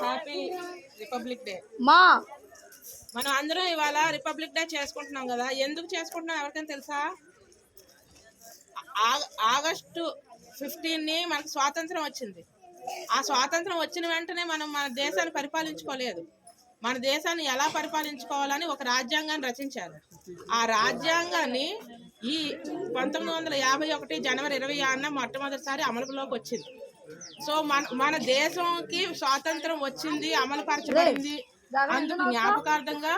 Happy republic day. మా మనం అందరం ఇవాళ రిపబ్లిక్ డే చేసుకుంటున్నాం కదా. ఎందుకు చేసుకుంటున్నాం ఎవరికైనా తెలుసా? ఆగస్టు 15ని మనకు స్వాతంత్రం వచ్చింది. ఆ స్వాతంత్రం వచ్చిన వెంటనే మనం మన దేశాన్ని పరిపాలించుకోలేదు. మన దేశాన్ని ఎలా పరిపాలించుకోవాలని ఒక రాజ్యాంగాన్ని రచించారు. ఆ రాజ్యాంగాన్ని ఈ 1951 జనవరి 26న మొట్టమొదటిసారి అమలులోకి వచ్చింది. సో మన దేశంకి స్వాతంత్రం వచ్చింది, అమలు పరచబడింది. అందుకు జ్ఞాపకార్థంగా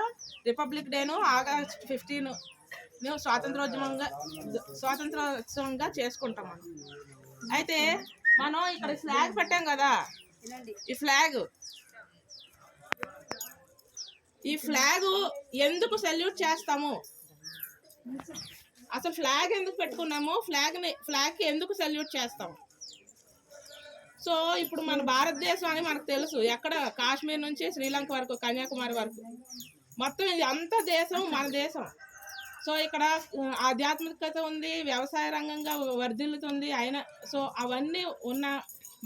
రిపబ్లిక్ డేను ఆగస్ట్ 15 స్వాతంత్రోత్సవంగా చేసుకుంటాం మనం. అయితే మనం ఇక్కడ ఫ్లాగ్ పెట్టాం కదా. ఈ ఫ్లాగ్ ఎందుకు సెల్యూట్ చేస్తాము? అసలు ఫ్లాగ్ ఎందుకు పెట్టుకున్నాము? ఫ్లాగ్కి ఎందుకు సెల్యూట్ చేస్తాము? సో ఇప్పుడు మన భారతదేశం అని మనకు తెలుసు. ఎక్కడ కాశ్మీర్ నుంచి శ్రీలంక వరకు, కన్యాకుమారి వరకు మొత్తం ఇది అంత దేశం మన దేశం. సో ఇక్కడ ఆధ్యాత్మికత ఉంది, వ్యవసాయ రంగంగా వర్ధిల్లుతుంది. సో అవన్నీ ఉన్న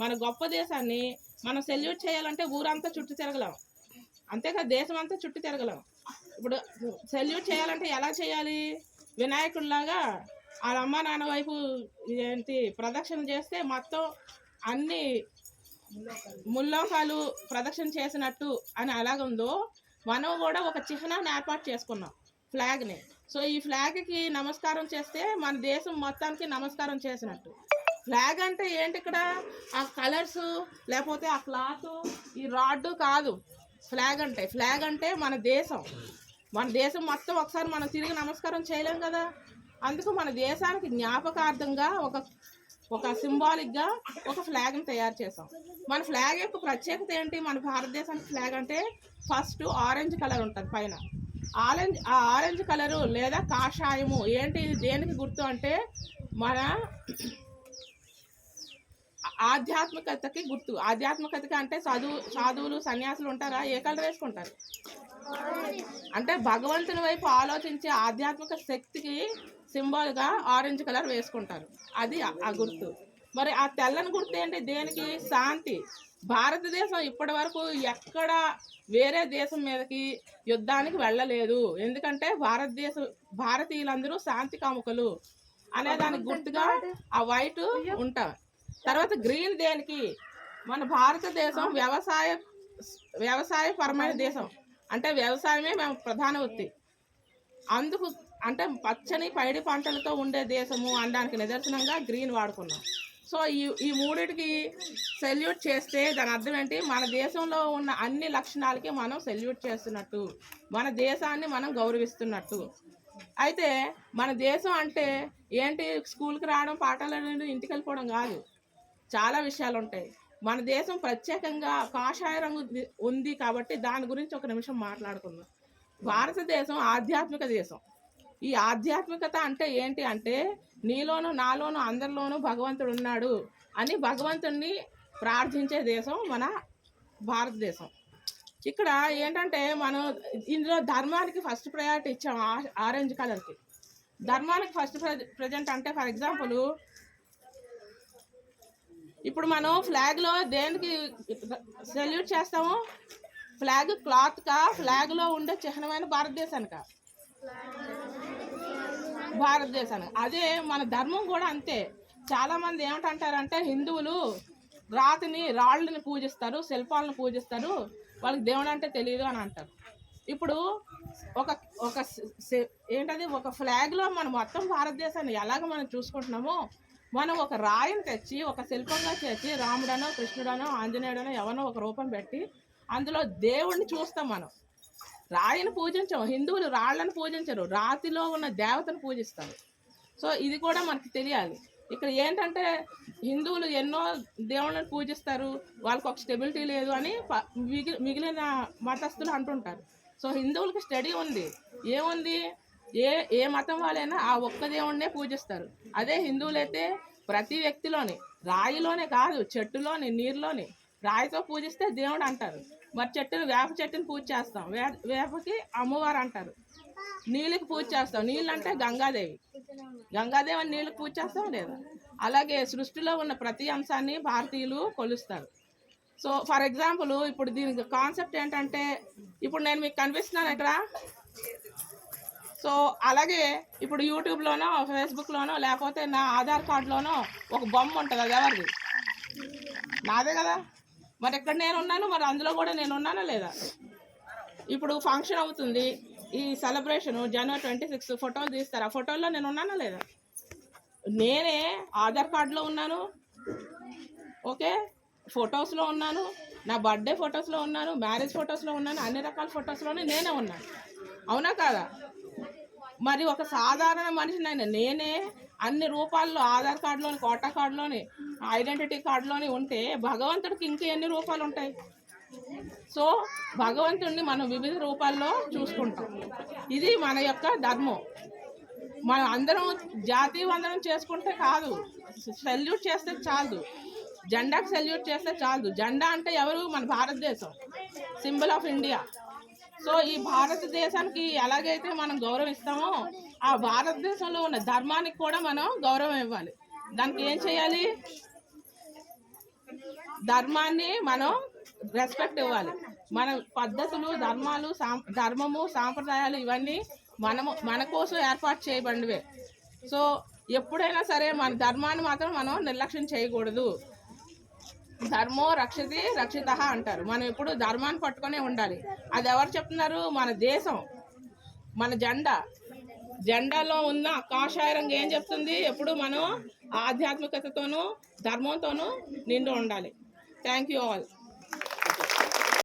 మన గొప్ప దేశాన్ని మనం సెల్యూట్ చేయాలంటే ఊరంతా చుట్టూ తిరగలేం, అంతేకాదు దేశం అంతా చుట్టూ తిరగలేం. ఇప్పుడు సెల్యూట్ చేయాలంటే ఎలా చేయాలి? వినాయకుడిలాగా వాళ్ళ అమ్మ నాన్న వైపు ప్రదక్షిణ చేస్తే మొత్తం అన్ని ముల్లోకాలు ప్రదక్షిణ చేసినట్టు అని అలాగుందో, మనం కూడా ఒక చిహ్నాన్ని ఏర్పాటు చేసుకున్నాం, ఫ్లాగ్ని. సో ఈ ఫ్లాగ్కి నమస్కారం చేస్తే మన దేశం మొత్తానికి నమస్కారం చేసినట్టు. ఫ్లాగ్ అంటే ఏంటి? ఇక్కడ ఆ కలర్స్ లేకపోతే ఆ క్లాత్, ఈ రాడ్ కాదు ఫ్లాగ్ అంటే మన దేశం మొత్తం ఒకసారి మనం తిరిగి నమస్కారం చేయలేం కదా. అందుకు మన దేశానికి జ్ఞాపకార్థంగా ఒక సింబాలిక్గా ఒక ఫ్లాగ్ని తయారు చేసాం. మన ఫ్లాగ్ యొక్క ప్రత్యేకత ఏంటి? మన భారతదేశానికి ఫ్లాగ్ అంటే ఫస్ట్ ఆరెంజ్ కలర్ ఉంటుంది పైన. ఆ ఆరెంజ్ కలరు లేదా కాషాయము ఏంటి? దేనికి గుర్తు అంటే మన ఆధ్యాత్మికతకి గుర్తు. ఆధ్యాత్మికతకి అంటే సాధువులు సన్యాసులు ఉంటారా? ఏ కలర్ వేసుకుంటారు? అంటే భగవంతుని వైపు ఆలోచించే ఆధ్యాత్మిక శక్తికి సింబల్గా ఆరెంజ్ కలర్ వేసుకుంటారు. అది ఆ గుర్తు. మరి ఆ తెల్లని గుర్తు ఏంటి? దేనికి? శాంతి. భారతదేశం ఇప్పటి వరకు ఎక్కడ వేరే దేశం మీదకి యుద్ధానికి వెళ్ళలేదు. ఎందుకంటే భారతీయులందరూ శాంతి కాముకలు అనే దానికి గుర్తుగా ఆ వైట్ ఉంటాం. తర్వాత గ్రీన్ దేనికి? మన భారతదేశం వ్యవసాయపరమైన దేశం. అంటే వ్యవసాయమే మేము ప్రధాన వృత్తి. అందుకు అంటే పచ్చని పైడి పంటలతో ఉండే దేశము అనడానికి నిదర్శనంగా గ్రీన్ వాడుకున్నాం. సో ఈ మూడిటికి సెల్యూట్ చేస్తే దాని అర్థం ఏంటి? మన దేశంలో ఉన్న అన్ని లక్షణాలకి మనం సెల్యూట్ చేస్తున్నట్టు, మన దేశాన్ని మనం గౌరవిస్తున్నట్టు. అయితే మన దేశం అంటే ఏంటి? స్కూల్కి రావడం, పాఠాలు ఇంటికి వెళ్ళిపోవడం కాదు. చాలా విషయాలు ఉంటాయి. మన దేశం ప్రత్యేకంగా కాషాయ రంగు ఉంది కాబట్టి దాని గురించి ఒక నిమిషం మాట్లాడుకుందాం. భారతదేశం ఆధ్యాత్మిక దేశం. ఈ ఆధ్యాత్మికత అంటే ఏంటి అంటే నీలోను నాలోను అందరిలోనూ భగవంతుడు ఉన్నాడు అని భగవంతుడిని ప్రార్థించే దేశం మన భారతదేశం. ఇక్కడ ఏంటంటే మనం ఇందులో ధర్మానికి ఫస్ట్ ప్రయారిటీ ఇచ్చాం. ఆరెంజ్ కలర్కి ధర్మానికి ఫస్ట్ ప్రజెంట్. అంటే ఫర్ ఎగ్జాంపుల్ ఇప్పుడు మనం ఫ్లాగ్లో దేనికి సెల్యూట్ చేస్తాము? ఫ్లాగ్ క్లాత్కా, ఫ్లాగ్లో ఉండే చిహ్నమైన భారతదేశానికా? భారతదేశానికి. అదే మన ధర్మం కూడా అంతే. చాలామంది ఏమిటంటారంటే హిందువులు రాళ్ళని పూజిస్తారు, శిల్పాలను పూజిస్తారు, వాళ్ళకి దేవుడు అంటే తెలియదు అని అంటారు. ఇప్పుడు ఏంటది? ఒక ఫ్లాగ్లో మనం మొత్తం భారతదేశాన్ని ఎలాగ మనం చూసుకుంటున్నామో, మనం ఒక రాయిని తెచ్చి ఒక శిల్పంగా చేసి రాముడనో కృష్ణుడనో ఆంజనేయుడనో ఎవరో ఒక రూపం పెట్టి అందులో దేవుడిని చూస్తాం. మనం రాయిని పూజించము. హిందువులు రాళ్లను పూజించరు, రాతిలో ఉన్న దేవతను పూజిస్తారు. సో ఇది కూడా మనకి తెలియాలి. ఇక్కడ ఏంటంటే హిందువులు ఎన్నో దేవుళ్ళని పూజిస్తారు, వాళ్ళకి ఒక స్టెబిలిటీ లేదు అని మిగిలిన మతస్థులు అంటుంటారు. సో హిందువులకి స్టడీ ఉంది. ఏముంది? ఏ మతం వాళ్ళైనా ఆ ఒక్క దేవుడినే పూజిస్తారు. అదే హిందువులైతే ప్రతి వ్యక్తిలోని, రాయిలోనే కాదు చెట్టులోని, నీరులోని రాయితో పూజిస్తే దేవుడు అంటారు. మరి వేప చెట్టుని పూజ చేస్తాం, వేపకి అమ్మవారు అంటారు. నీళ్ళకి పూజ చేస్తాం, నీళ్ళు అంటే గంగాదేవి అని నీళ్ళకి పూజ చేస్తాం లేదా? అలాగే సృష్టిలో ఉన్న ప్రతి అంశాన్ని భారతీయులు కొలుస్తారు. సో ఫర్ ఎగ్జాంపుల్ ఇప్పుడు దీనికి కాన్సెప్ట్ ఏంటంటే, ఇప్పుడు నేను మీకు కనిపిస్తున్నాను ఇక్కడ. సో అలాగే ఇప్పుడు యూట్యూబ్లోనో ఫేస్బుక్లోనో లేకపోతే నా ఆధార్ కార్డులోనో ఒక బొమ్మ ఉంటుంది, అది ఎవరిది? నాదే కదా. మరి ఇక్కడ నేను ఉన్నాను, మరి అందులో కూడా నేను ఉన్నానా లేదా? ఇప్పుడు ఫంక్షన్ అవుతుంది, ఈ సెలబ్రేషను జనవరి 26 ఫోటోలు తీస్తారు, ఆ ఫోటోల్లో నేను ఉన్నానా లేదా? నేనే ఆధార్ కార్డులో ఉన్నాను, ఓకే, ఫొటోస్లో ఉన్నాను, నా బర్త్డే ఫొటోస్లో ఉన్నాను, మ్యారేజ్ ఫొటోస్లో ఉన్నాను, అన్ని రకాల ఫొటోస్లోనే నేనే ఉన్నాను, అవునా కాదా? మరి ఒక సాధారణ మనిషినైనా నేనే అన్ని రూపాల్లో ఆధార్ కార్డులోని, కోటా కార్డులోని, ఐడెంటిటీ కార్డులోని ఉంటే భగవంతుడికి ఇంక ఎన్ని రూపాలు ఉంటాయి? సో భగవంతుడిని మనం వివిధ రూపాల్లో చూసుకుంటాం. ఇది మన యొక్క ధర్మం. మనం అందరం జాతీయ వందనం చేసుకుంటే కాదు, సెల్యూట్ చేస్తే చాలు, జెండాకి సెల్యూట్ చేస్తే చాలు. జెండా అంటే ఎవరు? మన భారతదేశం, సింబల్ ఆఫ్ ఇండియా. సో ఈ భారతదేశానికి ఎలాగైతే మనం గౌరవం ఇస్తామో, ఆ భారతదేశంలో ఉన్న ధర్మానికి కూడా మనం గౌరవం ఇవ్వాలి. దానికి ఏం చేయాలి? ధర్మాన్ని మనం రెస్పెక్ట్ ఇవ్వాలి. మన పద్ధతులు, ధర్మాలు, ధర్మము, సాంప్రదాయాలు ఇవన్నీ మన కోసం ఏర్పాటు చేయబడినవే. సో ఎప్పుడైనా సరే మన ధర్మాన్ని మాత్రం మనం నిర్లక్ష్యం చేయకూడదు. ధర్మో రక్షతి రక్షిత అంటారు. మనం ఎప్పుడు ధర్మాన్ని పట్టుకునే ఉండాలి. అది ఎవరు చెప్తున్నారు? మన దేశం, మన జెండాలో ఉన్న కాషాయ రంగు ఏం చెప్తుంది? ఎప్పుడు మనం ఆధ్యాత్మికతతోనూ ధర్మంతోనూ నిండి ఉండాలి. Thank you all.